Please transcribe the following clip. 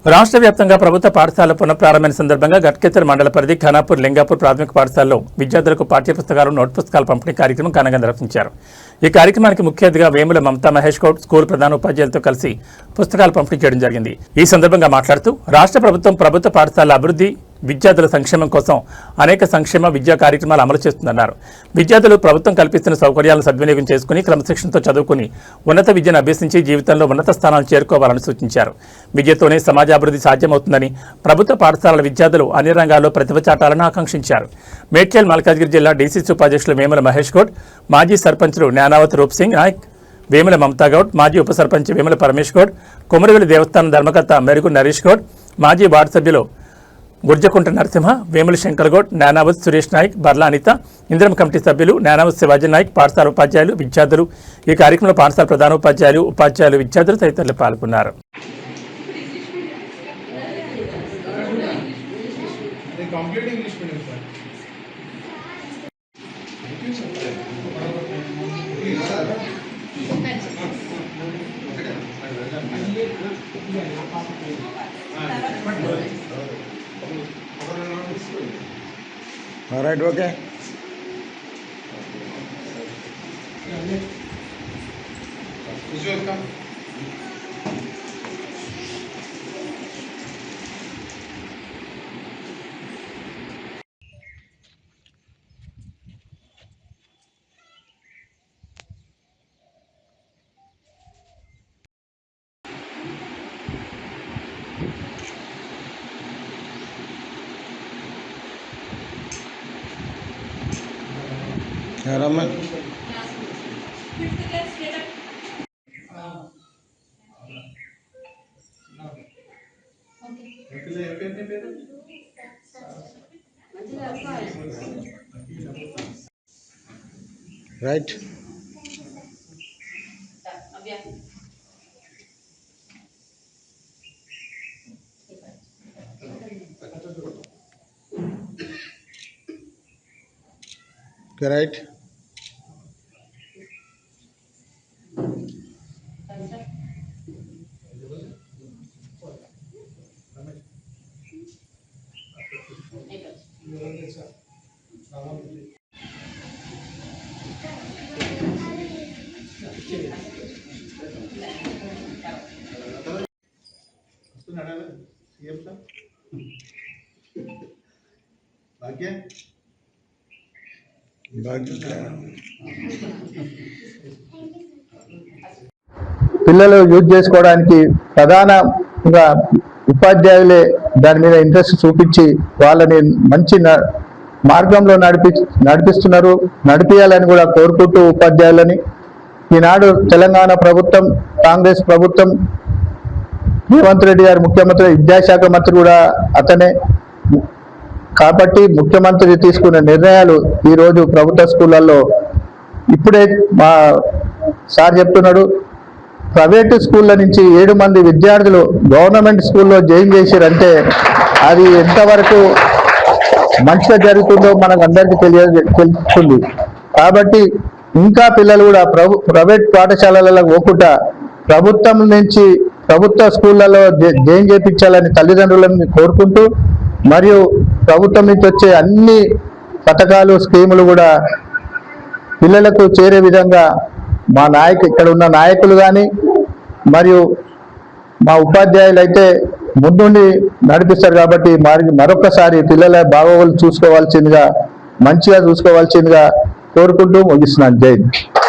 రాష్ట్ర వ్యాప్తంగా ప్రభుత్వ పాఠశాలల పునఃప్రారంభమైన సందర్భంగా గట్కేసర్ మండల పరిధి ఖానాపూర్ లింగాపూర్ ప్రాథమిక పాఠశాలలో విద్యార్థులకు పాఠ్యపుస్తకాలు నోట్ పుస్తకాల పంపిణీ కార్యక్రమం ఘనంగా నిర్వహించారు. ఈ కార్యక్రమానికి ముఖ్య అతిథిగా వేముల మమతా మహేష్ గౌడ్ స్కూల్ ప్రధాన ఉపాధ్యాయులతో కలిసి పుస్తకాలు పంపిణీ చేయడం జరిగింది. ఈ సందర్భంగా మాట్లాడుతూ రాష్ట్ర ప్రభుత్వం ప్రభుత్వ పాఠశాలల అభివృద్ధి, విద్యార్థుల సంక్షేమం కోసం అనేక సంక్షేమ విద్యా కార్యక్రమాలు అమలు చేస్తుందన్నారు. విద్యార్థులు ప్రభుత్వం కల్పిస్తున్న సౌకర్యాలను సద్వినియోగం చేసుకుని క్రమశిక్షణతో చదువుకుని ఉన్నత విద్యను అభ్యసించి జీవితంలో ఉన్నత స్థానాలు చేరుకోవాలని సూచించారు. విద్యతోనే సమాజాభివృద్ధి సాధ్యమవుతుందని ప్రభుత్వ పాఠశాలల విద్యార్థులు అన్ని రంగాల్లో ప్రతిభ చాటాలని ఆకాంక్షించారు. మేడ్చల్ మల్కాజ్గిరి జిల్లా డీసీసీ ఉపాధ్యక్షులు వేముల మహేష్ గౌడ్, మాజీ సర్పంచులు జ్ఞానావత్ రూప్ సింగ్ నాయక్, వేముల మమతా గౌడ్, మాజీ ఉప సర్పంచ్ వేముల పరమేష్ గౌడ్, కొమరవెల్లి దేవస్థానం ధర్మకర్త మెరుగు నరేష్ గౌడ్, మాజీ వార్డు సభ్యులు గుర్జకుంట నరసింహ, వేముల శంకర్ గౌడ్, జ్ఞానావత్ సురేష్ నాయక్, బర్లా అనిత, ఇంద్రం కమిటీ సభ్యులు జ్ఞానావత్ శివాజీ నాయక్, పాఠశాల ఉపాధ్యాయులు, విద్యార్థులు, ఈ కార్యక్రమంలో పాఠశాల ప్రధాన ఉపాధ్యాయులు, విద్యార్థులు తదితరులు పాల్గొన్నారు. All right, okay. Welcome. Raman. Right. Right. పిల్లలు యూజ్ చేసుకోవడానికి ప్రధానంగా ఉపాధ్యాయులే దాని మీద ఇంట్రెస్ట్ చూపించి వాళ్ళని మంచి మార్గంలో నడిపిస్తున్నారు, నడిపించాలని కూడా కోరుకుంటూ ఉపాధ్యాయులని ఈనాడు తెలంగాణ ప్రభుత్వం, కాంగ్రెస్ ప్రభుత్వం, రేవంత్ రెడ్డి గారు ముఖ్యమంత్రి, విద్యాశాఖ మంత్రి కూడా అతనే కాబట్టి ముఖ్యమంత్రి తీసుకున్న నిర్ణయాలు ఈరోజు ప్రభుత్వ స్కూళ్ళల్లో ఇప్పుడే మా సార్ చెప్తున్నాడు, ప్రైవేటు స్కూళ్ళ నుంచి 7 మంది విద్యార్థులు గవర్నమెంట్ స్కూల్లో జాయిన్ చేశారంటే అది ఎంతవరకు మంచిగా జరుగుతుందో మనకు అందరికీ తెలుస్తుంది. కాబట్టి ఇంకా పిల్లలు కూడా ప్రైవేట్ పాఠశాలలలో పోకుండా ప్రభుత్వం నుంచి ప్రభుత్వ స్కూళ్ళలో జాయిన్ చేయించాలని తల్లిదండ్రులను కోరుకుంటూ, మరియు ప్రభుత్వం నుంచి వచ్చే అన్ని పథకాలు, స్కీములు కూడా పిల్లలకు చేరే విధంగా మా ఇక్కడ ఉన్న నాయకులు కానీ మరియు మా ఉపాధ్యాయులు అయితే ముందుండి నడిపిస్తారు. కాబట్టి మరొకసారి పిల్లల బాగోగులు చూసుకోవాల్సిందిగా, మంచిగా చూసుకోవాల్సిందిగా కోరుకుంటూ ముగిస్తున్నాను. జై హింద్.